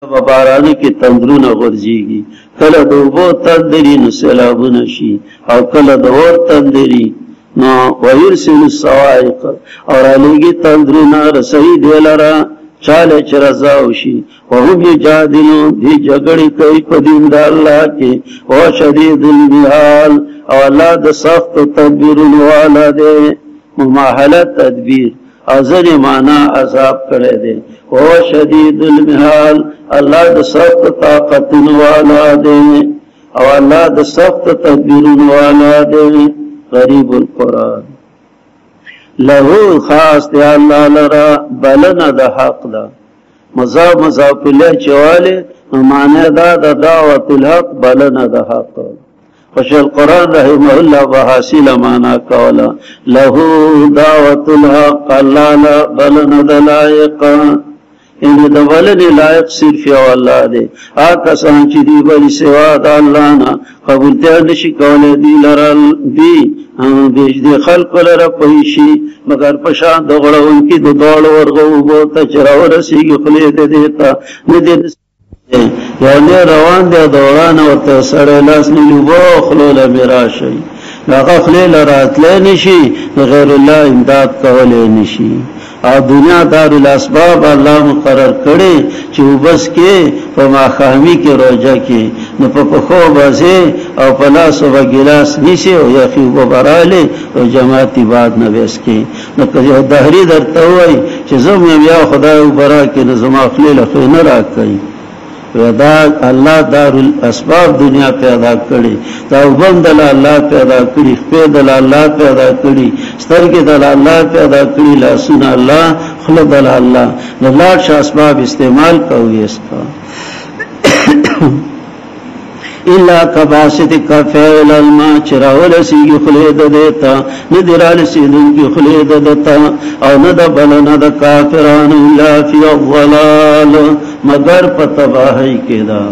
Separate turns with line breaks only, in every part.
بارانه کې تندرونه غورځيږي کله د اوبو تندري نو سیلابونه شي او کله د اور تندري نو ويرسل الصواعق اور علیږي تندرونه رسي دی لرا چاله چرزاو شي وهم یجادلون دی جګړې کوي په دین د الله کې او شدید المحال او الله د سخت تدبیرونو والا دی مماهله تدبیر ازر معنا عذاب کړي دي او شدید المحال الله د سخت طاقت والا دی او الله د سخت تدبیر والا دی غریب القرآن له خاص دی الله لرا بلنه د حق دا مضاف له چواله معنی دا د دعوت الحق بلنه د حق خوش القرآن رحمه الله وحاصل معنا کولا له دعوت الحق الله بلنه د لایق ان د ولل لایق صرف یو الله دی آکه سان چې دی بل سوا د الله نه قبول ته نشي کولای دی لرل دی بیج دی خلق لره پېشي مگر پشان د غړون کې د دوړ ورغو وو ته چرور سیږي خلې دې دیتا نه دې یعنی روان دی دوران ورته سره لاس نیلو خلول میراشي هغه خلې لراتل نشي غیر الله امداد کولای نشي او دنیا دار الاسباب الله مقرر کړي چې وبس کې په ماخامي کې روزه کې نو په خو بازه او په لاس او ګلاس نشي او یخي وبراله او جماعتي بعد نه وس کې نو که دهري درته وای چې زم بیا خدای وبرا کې نظم خپل له نه راکړي ودا الله دار الاسباب دنیا پیدا کړي دا وبندل الله پیدا کړي پیدا الله پیدا کړي سترګې د الله پیدا کړي لاسونه الله خلق الله الله ش اسباب استعمال کوي اسکا الا کباسط کفیل الماء چراول سیږي خلید دیتا ندرال سیدن کی خلید دتا او ند بلنا د کافرانو الا فی الضلال مگر په تباہی کې دا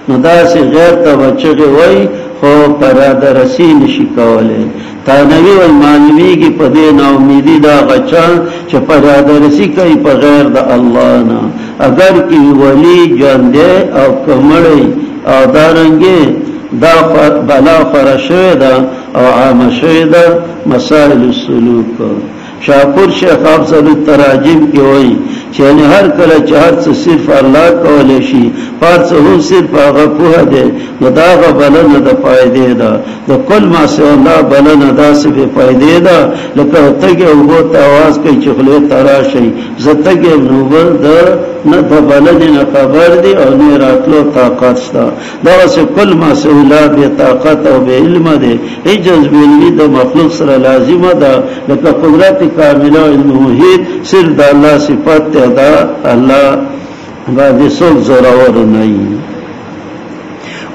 ندا سے غیر توجه وای خو پراده رسی نشي کوله تانوی و مانوی کی په دې نا امیدی دا غچا چې پراده رسی کوي په غیر د الله نه اگر کی ولی جاندې او کمړی او دارنګي دا بلا فرشه دا او عام شوی دا مسائل السلوک شاپور شیخ افضل التراجم کی وای چې هر کله چې هر څه صرف الله کولای شي پارڅ هو صرف هغه په دې مداغه بلنه د فائدې ده د کل ما سه الله بلنه داسې به فائدې ده لکه تګه وګو ته आवाज کوي چې خله تراشي زتګه نوبل ده نه د بلنه نه خبر دي او نه راتلو طاقت شته دا سه کل ما سه الله به طاقت او به علم ده ایجاز به د مخلوق سره لازمه ده لکه قدرت کامله علم محیط صرف د الله صفات دا الله باندې څوک زورور نه وي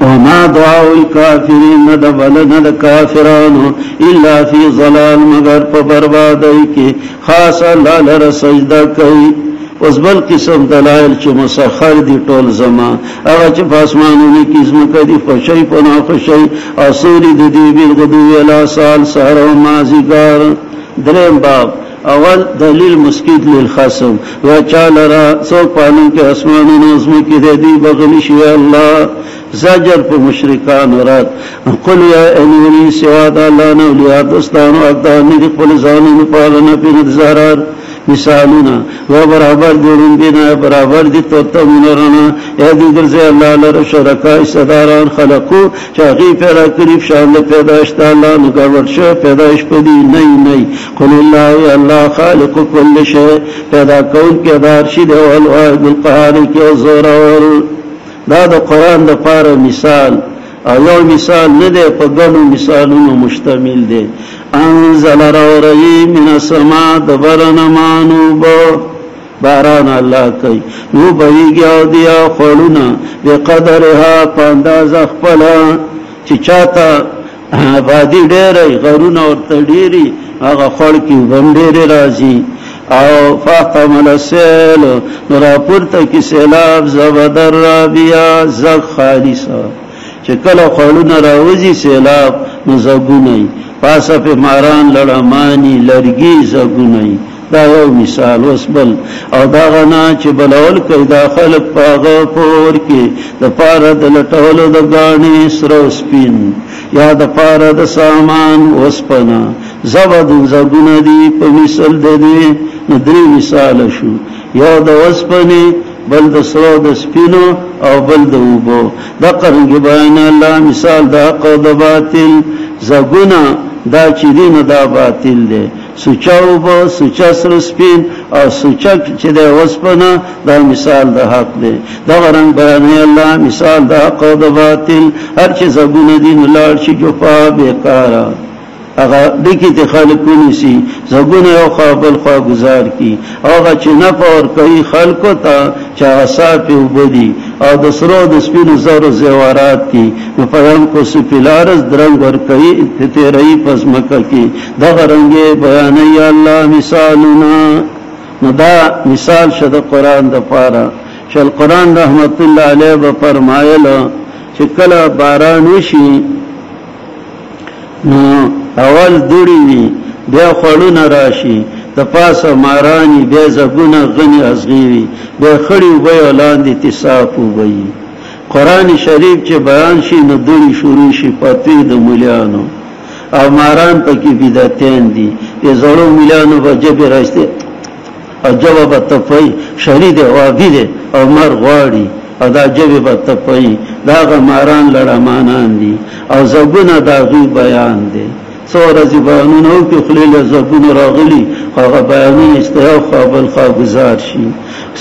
وما دعاء الكافرين ندبل ند کافرانو الا في ضلال مگر په بربادۍ کې خاص الله لره سجده کوي اوس بل قسم دلائل چې مسخر دي ټول زما هغه چې پاسمانونو کې زمکه دي خوشي په نه خوشي اصولي د دې بیل غدو ولا سال سحر او مازیګر دریم باب اول دلیل مسکید للخصم و چالرا سو پانون کے اسمانونو اسمو کی دی بغلی شی اللہ زجر پر مشرکان ورات قل یا انولی سواد اللہ نولیاء دوستانو اقدانی دی قل زانون پالنا پی ندزارار مثالنا و برابر دیرون بینا برابر دی توتا منرنا ایدی درزی اللہ لر شرکای صداران خلقو چاقی پیدا کریب شاند پیداشتا اللہ نگرور شو پیداش پدی نئی نئی قل اللہ اللہ خالق کل شے پیدا کون کے دار شد والواحد القهار کی زورور دا دا قرآن دا پار مثال یو مثال نده پا گنو مثالونو مشتمل ده انزل روری من السماء دبرن مانو با باران اللہ کئی نو بایگی او دیا خولونا بقدرها پانداز اخپلا چی چاہتا بادی دیره غرونا ورطا دیری آغا خول کی بندیر رازی او فاحتمل السیل نرا پورتا کی سیلاب زبدر رابیا زغ خالصا چې کله خلونه راوځي سیلاب نو زګونی پاسه په ماران لړمانی لرګي زګونی دا یو مثال وسبل او دا غنا چې بلول کوي دا خلق پاغه پور کې د پاره د لټولو د غاڼې سرو سپین یا د پاره د سامان وسپنا زبد زګونه دی په مثال د دې ندري مثال شو یو د وسپنې بل د سرو د سپینو او بل د وبو دا قرنګ بیان الله مثال دا حق او د باطل زګونه دا چې دین دا باطل دی سوچاو با سوچا سر سپین او سوچا چې د وسپنه دا مثال د حق دی دا قرنګ بیان الله مثال دا حق او د باطل هر چې زګونه دین لاړ شي جفا بیکارا هغه دکی ته خلقونی سي زګونه او قابل خوا گزار کی هغه چې نه پور کوي خلقو ته چا صاحب وبدي او د سرو د سپینو زرو زیورات کی په پیغام کو سپیلارز درنګ ور کوي ته رہی پس مکه کی دا رنگه بیان ی الله مثالنا نو دا مثال شد قران د پاره شل قران رحمت الله علیه و فرمایله چې کله باران وشي نو اول دوړي وي بیا خړونه راشي د پاسه مارانی بیا زګونه غنی ازغيوي بیا خړی وبې ولاندې تصاف وبې قران شریف چې بیان شي نو دوړي شروع شي پاتې د مليانو او ماران پکې بدعتین دي په زړو مليانو وجب راځي او جواب تفای شهید وابي دي او مر غواړي ادا جواب تفای دا ماران لړمانان دي او زګونه دا غي بیان دي څوره زبانونو کې خلیل زګونه راغلي هغه بیانې استیاو قابل خواګزار شي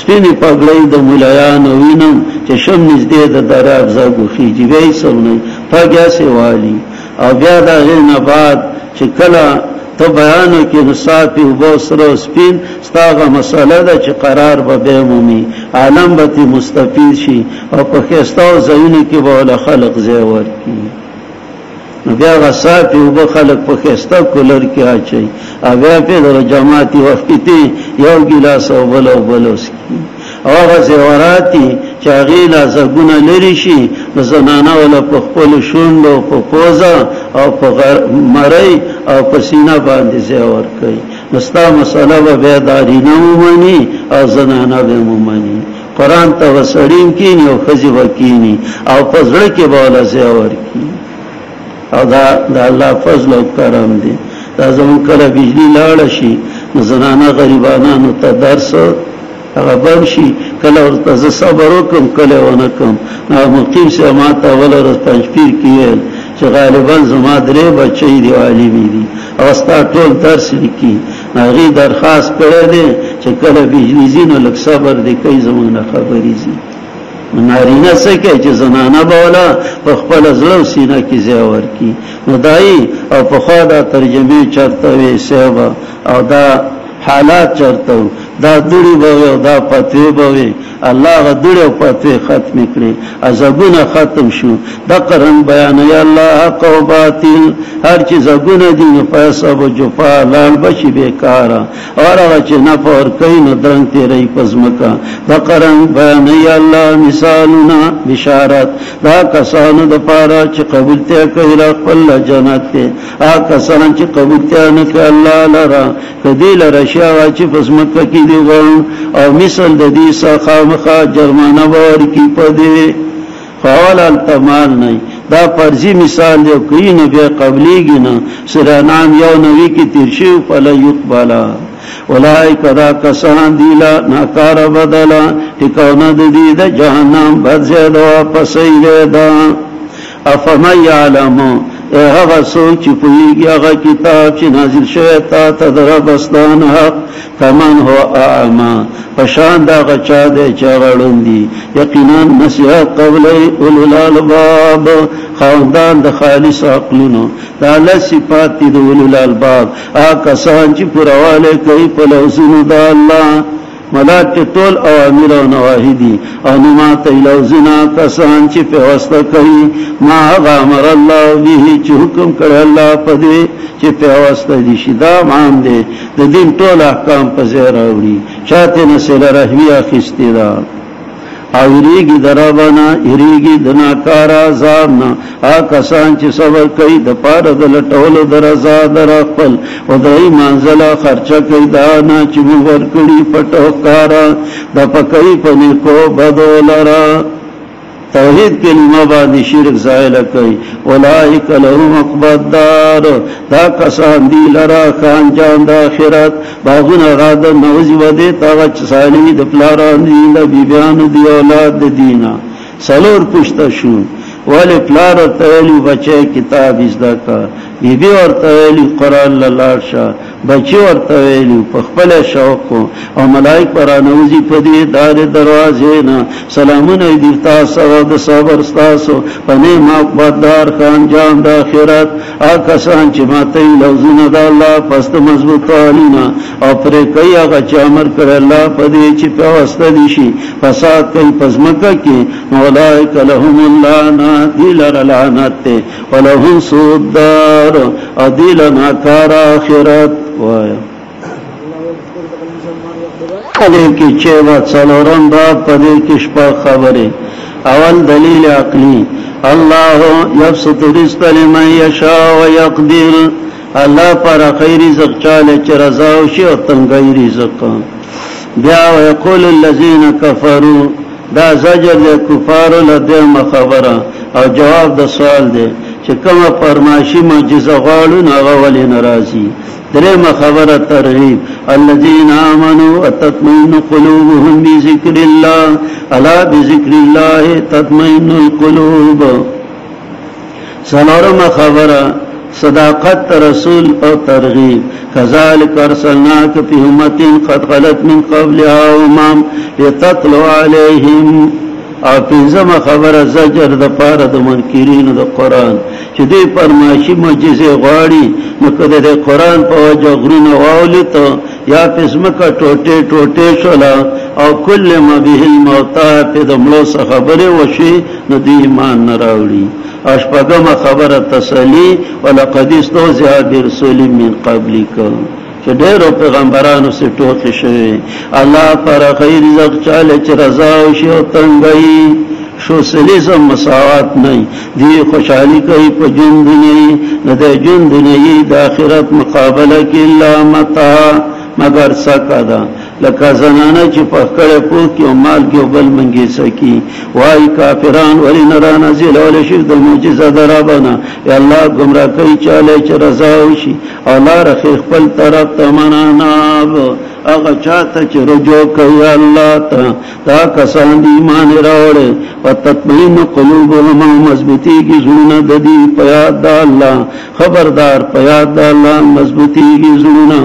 سپینې پګړې د مولایانو وینم چې شم نږدې د دراب زګو خيږي وای سمنه پګیا سي والی او بیا دا نه بعد چې کله ته بیانو کې نصافي وبو سره سپین ستاغه مسله ده چې قرار به مومي عالم به مستفید شي او په خستاو زینې کې به خلق زی ورکی بیا غصافی وبو خلق په خسته کولر کې اچي او بیا په در جماعتي وختي یو ګلاس او بلوس کی او غزوراتی چې غیلا زګونه لري شي زنانه ولا په خپل شوندو په پوزا او په مړی او په سینه باندې زیور کوي نستا مساله به داری نه ومني او زنانه به ومني قران ته وسړین کینی او خزي وکینی او په ځړ کې بوله زیور کی او دا الله فضل او کرم دی دا زمون کله بجلی لاړ شي زنانه غریبانو ته درس هغه بم شي کله ورته صبر وکم کله ونه کم نو مقیم سه ما ته ولر پنځپیر کیل چې غالبا زما درې بچی دی عالمي دي او ستا ټول درس لیکي هغه درخواست کړی دی چې کله بجلی زینو لک صبر دی کوي زمونه خبرې زی نارینه سکه چې زنانه بولا په خپل زړه سینه کې زیور کی نو دای او په خوا دا ترجمه چرته وي سبا او دا حالات چرته دا دوړي به دا پته به الله غ دوړي او پته ختم کړي ازګونه ختم شو دا قرن بیان ی الله حق او باطل هر چیز زګونه دي په سبب جفا لال بشي بیکارا اور هغه چې نه پور کوي نو درنګ تیرې پزمکا دا قرن بیان ی الله مثالنا بشارت دا کسانو د پاره چې قبول ته کوي خپل جنت ته هغه کسان چې قبول ته نه کوي الله لرا کدی لرا شیا چې پزمکا کې دی او مثل د دې څخه مخه جرمانه ور کی پدې قال التمال نه دا فرضي مثال دی کوي نه به قبليږي نه سره نام یو نوې کی تیرشي فلا يقبلا اولئک دا کسان دی لا ناکار بدلا ټکونه د دې د جهنم بدزه دا پسې ده افما يعلمو هغه سوچ پویږي هغه کتاب چې نازل شوی تا ته دربستان حق کمن هو اعما پشان دا غچا دې چغړوندي یقینا نصیحت قبل اولل الباب خواندان د خالص عقلونو دا له صفات د اولل الباب کسان چې پرواله کوي په لوزونو د الله ملات ټول اوامر او نواهی دي او ما ته لوزنا کسان چې په واسطه کوي ما امر الله به چې حکم کړی الله په دې چې په واسطه دي شدا عام دي د دین ټول احکام په ځای راوړي چاته نه سره رحمی اخیستی دا او یریږي د ربنا یریږي د ناکار عذاب نه کسان چې صبر کوي د پاره د لټولو د رضا در خپل او د منزله خرچه کوي دا نه چې موږ ورکړي پټو کارا د پکې په نیکو بدولرا توحید کلمه باندې شرک زائل کوي اولئک لهم عقبى الدار دا کسان دی لرا خان جان د اخرت باغونه غاد نوځي ودی تا چې صالح د پلاران دی د بیبیان دی اولاد دینا سلور پښته شو ولی پلار تایلی بچه کتاب ازدا کا بیبی ورتویلی قرآن للارشا بچی ورتویلی پخپل شوقو او ملائک پرانوزی پدی دار دروازینا سلامون ایدیفتا سواد صبر ستاسو پنی مقبدار خان جان دا خیرات آکسان چی ماتی لوزون دا اللہ پست مضبوط والینا او پری کئی آگا چامر کر اللہ پدی چی پیوست دیشی فساد کئی پزمکا کی مولائک لهم اللعنات دیل رلعنات تے ولهم سود دار ادیل ناکار آخرت وایا پدے کی چیوات سالورم باب پدے کی شپا خبرے اول دلیل عقلی اللہ یبسط رزق لمن یشاء و یقدر اللہ پر خیر رزق چالے چی رضاوشی و تنگی رزق بیا ویقول الذین کفروا دا زجر دے کفارو لدیم خبرہ او جواب دا سوال دے چې کومه فرمایشي معجزه غواړو هغه ولې ناراضي درېمه خبره ترغیب الذين امنوا وتطمئن قلوبهم بذكر الله الا بذكر الله تطمئن القلوب څلورمه خبره صداقت رسول او ترغیب كذلك ارسلناك في امه قد خلت من قبلها امم لتتلو عليهم او پنځمه خبره زجر د پاره د منکرینو د قران چې دې فرمایشي معجزه غواړي نو کده د قران په وجه غرونه واولت یا پسمکه ټوټه ټوټه شولا او کل ما به الموتى په دملو خبره وشي نو دې ایمان نه راوړي اشپغمه خبره تسلی ولقد استهزئ برسول من قبلک چې ډېرو پیغمبرانو سره ټوکې شوی الله پر خیر رزق چاله چې رضا او شی او تنګي شو سلیزم مساوات نه دی خوشحالي کوي په جون دنیاي نه د جون دنیاي د آخرت مقابله کې الا متاع مگر سکدا لکه زنانه چې په کړه پوت کې مال کې بل منګي سکی وای کافران ولی نرانا زل ول شي د معجزه درابنا یا الله گمراه کوي چاله چې رضا وشي الله رخ خپل طرف ته مناناب اغه چاته چې رجوع کوي الله ته دا کسان دی ایمان راوړي او تطمئن قلوبهم مضبوطی کی زړونه د دې پیاد الله خبردار پیاد الله مضبوطی کی زړونه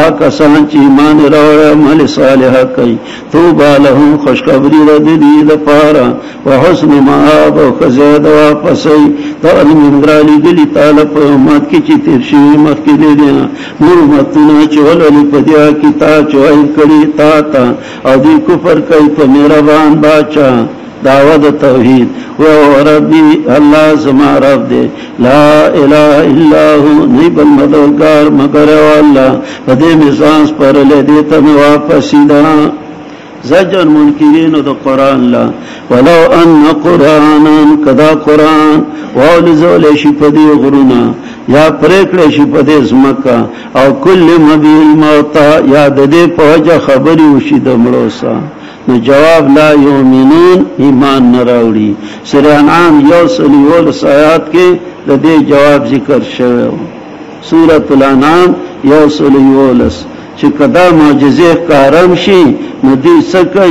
آ کسان چې ایمان راوړي عمل صالح کوي توبه لهم خوشخبری د دې لپاره وحسن مآب او خزید واپسې دا المنګرالی دلی تعالی په مات کې چې تیر شي مخ کې دې نه نور متونه چې ولولي په دې کتاب چوئی کړي تا تا او دې کفر کوي په مهربان باچا دعوت توحید و ربی الله زما رب دې لا اله الا هو نیبل مددگار مگر الله دې میزان پر له دې ته واپس دا زجر منکرین د قران لا ولو ان قرانا کذا قران ولذول شي په دې غرونا یا پریکړه شي په دې زمکا او کل مبی الموت یا د دې په وجه خبري وشي د مړوسا نو جواب لا یؤمنون ایمان نه راوړي سورہ انعام یو سلیول آیات کې د دې جواب ذکر شوی سورۃ الانعام یو سلیول چې کدا معجزې کارم شي نو دې سکه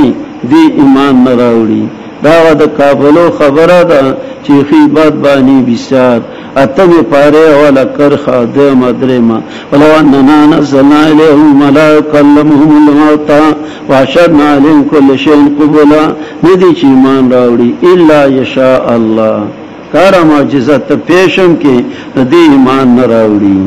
دې ایمان نه راوړي دا د کابلو خبره ده چې خیبات باندې بسار اتم پاره ولا کر خادم ادرما ولو اننا نزلنا اليهم ملائكه كلمهم الموت واشرنا عليهم كل شيء قبلا ندي چې ایمان راوړي الا يشاء الله کار معجزه ته پیشم کې دې ایمان نه راوړي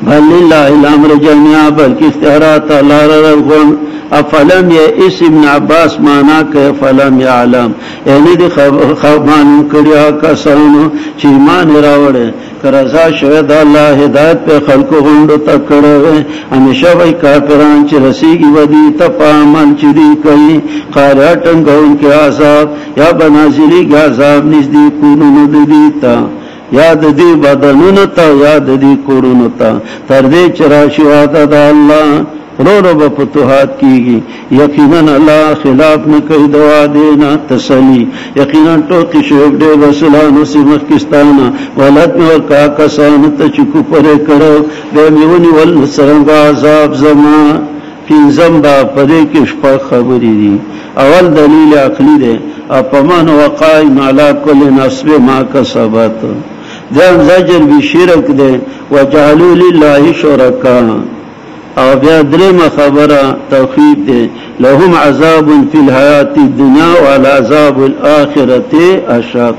بل لله الامر جميعا بلکہ اختیارات اللہ رغم افلم یئس ابن عباس مانا کہ فلم یعلم یعنی دی خبران کړیا کسانو چې ایمان راوړل کرزا شهد الله هدایت په خلقو غوندو تکړه همیشه وای کافران چې رسیږي ودی ته پامن چې دی کوي قاراتن غون کې عذاب یا بنازلی عذاب نږدې کونو دیتا یاد دی بدنونو ته یاد دی کورونو ته تر دې چې راشي وعده د الله رو فتوحات کیږي یقینا الله خلاف نه کوي دوا دینا تسلی یقینا ټوکی شوب دې وسلانو سیمه کستانه ولات نور کا کسان ته چکو پرې کړو به میونی ول سرنګ عذاب زما پینځم با پرې کې شپه خبرې دي اول دلیل عقلی ده اپمن وقائم علی کل نسب ما کسبت ځان زجر به شرک ده وجعلوا لله شرکا او بیا دریم خبره توحید ده لهم عذاب فی الحیات الدنیا والعذاب الاخرة اشق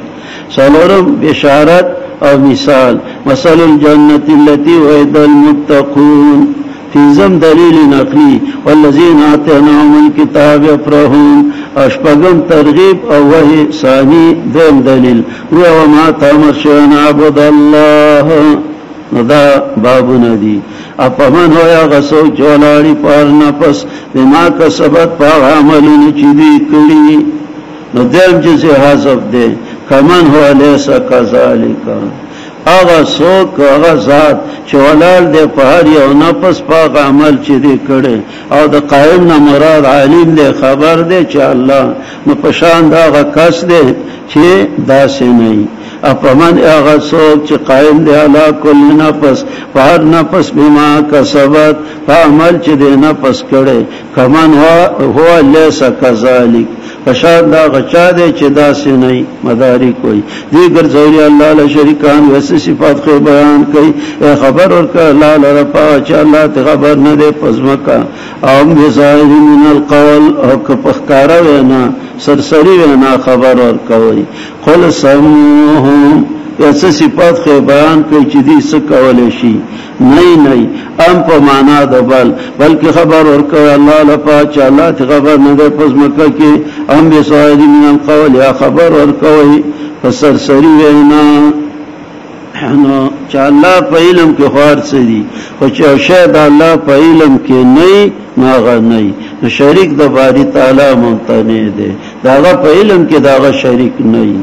سلورم بشارت او مثال مثل الجنة التي وعد المتقون فی زم دلیل نقلی والذین آتیناهم الکتاب یفرحون اشپغم ترغیب او وحی ثانی دیم دلیل وما تامر شئ نعبد الله دا بابو ندی اپمن ہویا غسو جولاڑی پار نفس بما کسبت پاغ عملون چیدی کری نو دیم جزی حاضب دے کمن ہوا لیسا کذالکا آغا سوک آغا ذات چولال دے پہر یو نفس پاغ عمل چیدی کری او دا قائم نا مراد عالم دے خبر دے چا اللہ نو پشاند آغا کس دے چی دا سے نہیں اپمن اغا سوک چی قائم دے علا کل نفس پہر نفس بما کسبت پا عمل چی دے نفس کڑے کمن ہوا لیسا کذالک پشاند آغا چا دے چی دا سے نہیں مداری کوئی دیگر زوری اللہ لشرکان ویسے صفات خو بیان کئی اے خبر ورکا اللہ لرپا چا اللہ تی خبر ندے پزمکا اوم بظاہری من القول او کپخکارا وینا سرسری وینا خبر ورکوئی قل سموهم ایسا صفات خو بیان کئی چی دی سکولی شی نہیں ام پا مانا دبل بلکہ خبر ورکوئی اللہ لپا چا اللہ تی خبر ندے پزمکا کی ام بظاہری من القول یا خبر ورکوئی سرسری وینا چا اللہ پا علم کے خوار سدی خوچا شاید اللہ پا علم کے نئی ناغا نئی شریک دا باری تعالی ممتنع دے داغا پا علم کے داغا شریک نئی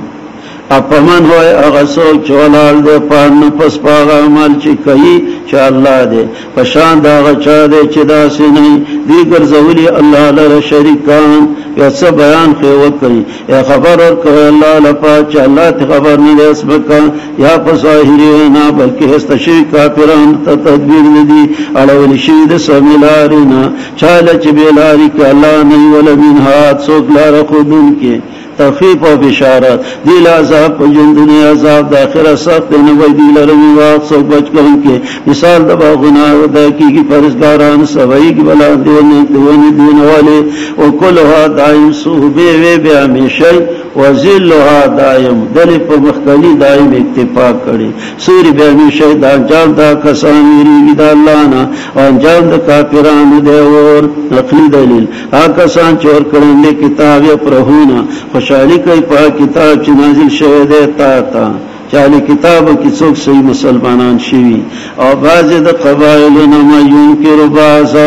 اپمن ہوئے اغسوک چولال دے پار نفس پاغا عمل چی کئی چا اللہ دے پشان داغا چا دے چی دا سی نہیں دیگر زولی اللہ لر شریکان یا سب بیان خیوہ کئی یا خبر اور کوئی اللہ لپا چا اللہ تی خبر ندے اسمکا یا پساہری وینا بلکہ استشریک کافران تا تدبیر ندی علولی شید سمیلارینا چالا چی بیلاری که اللہ نہیں ولمن ہاتھ سوک لار خودن کے تخفیف و بشارت دیل عذاب پا جندنی عذاب داخر سخت نوی دیل رمی واقع سوک بچ کن کے مثال دبا غناہ و داکی کی پرزگاران سوائی کی بلان دین والے وکلها دائم صحبے وے بے ہمیشہ وزلها دائم دلی پا مختلی دائم اکتفا کرے سوری بے ہمیشہ دا انجام دا کسان ویریگی دا اللہنا و انجام دا کافران دے اور لقلی دلیل آکسان چور کرنے کتاب یا پرہونا خوشحالی کئی پا کتاب چی نازل شہد تا چالی کتاب کی چوک صحیح مسلمانان شوی اور بعض دا قبائل نما ينکر بعضا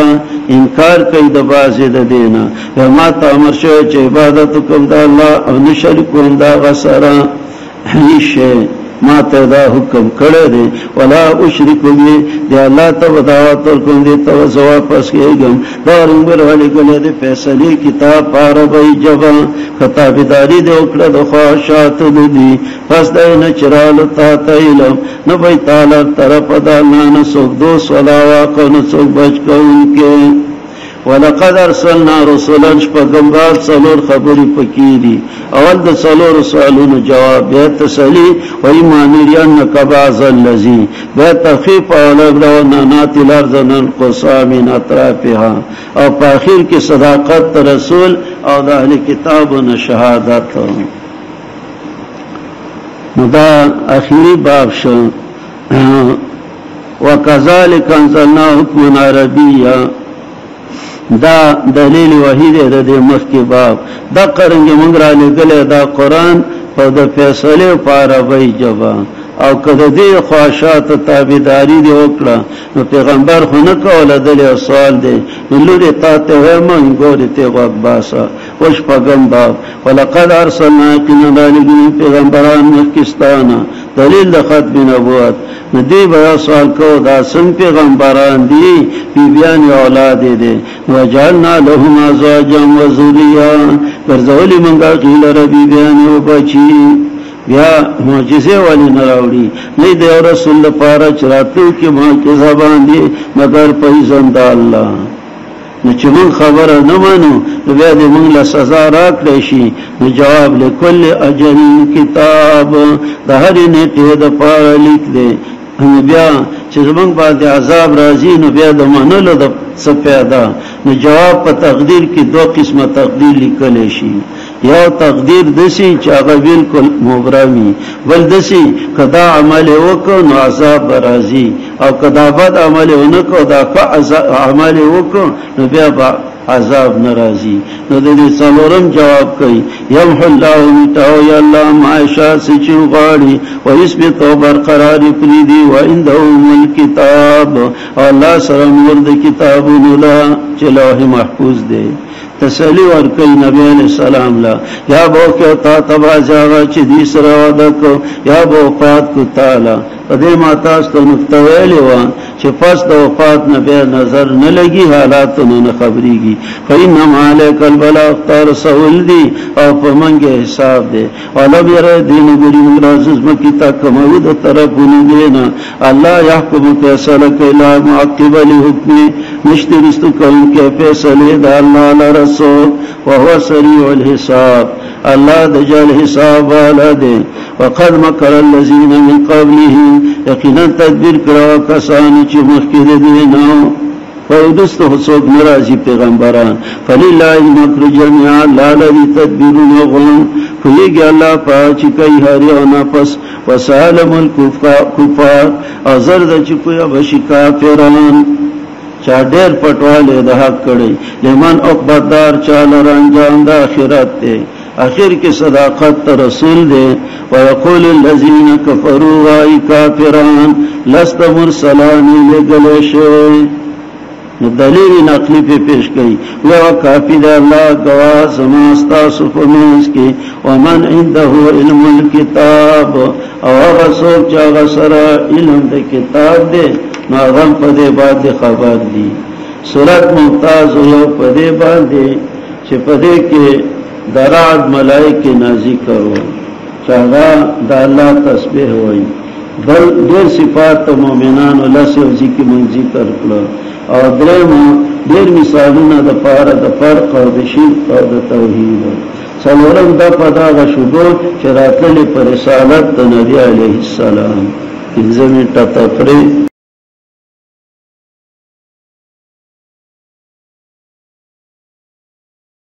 انکار کئی دا بعض دا دینا وما تامر شوی چی عبادت کم دا اللہ او نشرکم دا غسرا حیشے ما تدا حکم کڑے دے ولا اشرکو بی دے اللہ تب دعوت ورکم دے توزہ واپس کے گم دارنگر والی گلے دے فیصلی کتاب پارا بھئی جبا خطابداری دے اکڑا دے خواہشات دی پس دے نچرال تا علم نبی تعالی طرف دالنا نسوک دوس ولا واقع نسوک بچ کون کے ولقد ارسلنا رسولا شپغمبار څلور خبرې پکې دي اول د څلور سوالونو جواب بیا تسلی و ایمان لري کباز الذی بیا تخفیف او لغونات الارض ننقصا من اطرافها او په اخر کې صداقت رسول او د اهل کتابونو شهادت نو دا اخیری باب شو وکذالک انزلنا حکما عربیا دا دلیل وحید دا دی مخی باب دا قرنگی منگرا لگلے دا قرآن او دا فیصلے پا عربی جبا او کده دی خواهشات تابیداری دی وکړه نو پیغمبر خو نه کوله دلی سوال دی نو لوري تا ته وایم ګوري ته وخت باسا وش پیغمبر ولقد ارسلنا قنا لګي پیغمبران مکستانه دلیل د ختم نبوت نو دی بیا سوال کو دا څنګه پیغمبران دی بیان اولاد دي نو جعلنا لهم ازواجا وذريا ورزول منګه غیل ربي بیان او بچي بیا معجزه والی نراوڑی نئی دے رسول پارا چراتو کی معجزہ باندی مگر پیزند اللہ نو چې من خبره نه مانو نو بیا دې موږ له سزا راکړی شي نو جواب لکل اجل کتاب د هرې نیټې دپاره لیک دی نو بیا چې زمونږ باندې عذاب راځي نو بیا د منلو د څه پیدا نو جواب په تقدیر کې دو قسمه تقدیر لیکلی شي یو تقدیر دسی چې هغه بالکل مبرمي بل دسی کدا عمل وکړو نو عذاب راځي او کدا بد عمل ونکړو دا عمل وکړو نو بیا عذاب ناراضي نو دې څلورم جواب کوي يمحو الله متاو یا الله معاشا سچو غاړي او يثبت برقرار پریدي و عنده الكتاب الله سره نور د کتابونو لا چې لوح محفوظ دی تسلی ورکړي نبی علیہ السلام لا یا بو کې تا تبا ځاغه چې دې سره وعده کو یا بو وفات کو تعالی دې ما تاسو ته نقطه ویلې و چې پس د وفات نه به نظر نه لګي حالاتونو نه خبريږي فإنما عليك البلاغ تر سهول دي او په منګه حساب دي ولو ير دین ګوري مرزز مکی تا کومو د طرفونو دینا الله يحكم فیصله کلا معقب لحکم مشترست کوم کې فیصله د الله رسول وهو سريع الحساب الله دجال حساب والا دي وقد مكر الذين من قبلهم یقینا تدبیر کړه کسان چې مخکې دي نو فودست حسوب نرازی پیغمبران فللہ المکر جميعا لا لذی تدبیرون غلن فلیگی اللہ پاچی کئی حریانا پس وسالم الکفار ازرد چکویا بشی کافران چا ډیر پټواله د حق کړي لمن عقبدار چال رنجام د آخرت ته اخر کې صداقت رسول دے ويقول الذين كفروا واي كافرون لست مرسلان لګلشه نو دلیل نقلی په پیش کړي یو کافی دی الله گواه سماستا سفمنس کې ومن عنده علم الكتاب او هغه څوک چې هغه سره علم د کتاب دی نو هغه په دې باندې خبر دی سورۃ ممتاز یو په دې باندې چې په دې کې دراد ملائکه نازل کړو چې هغه د الله تسبیح وایي بل ډېر صفات مؤمنان الله سره ذکر منځي کړل او درم ډېر مثالونه د پاره د فرق او د شرک او د توحید څلورم د پدا غ شوبو چې راتلې پر رسالت د نبی عليه السلام انځمه تفریح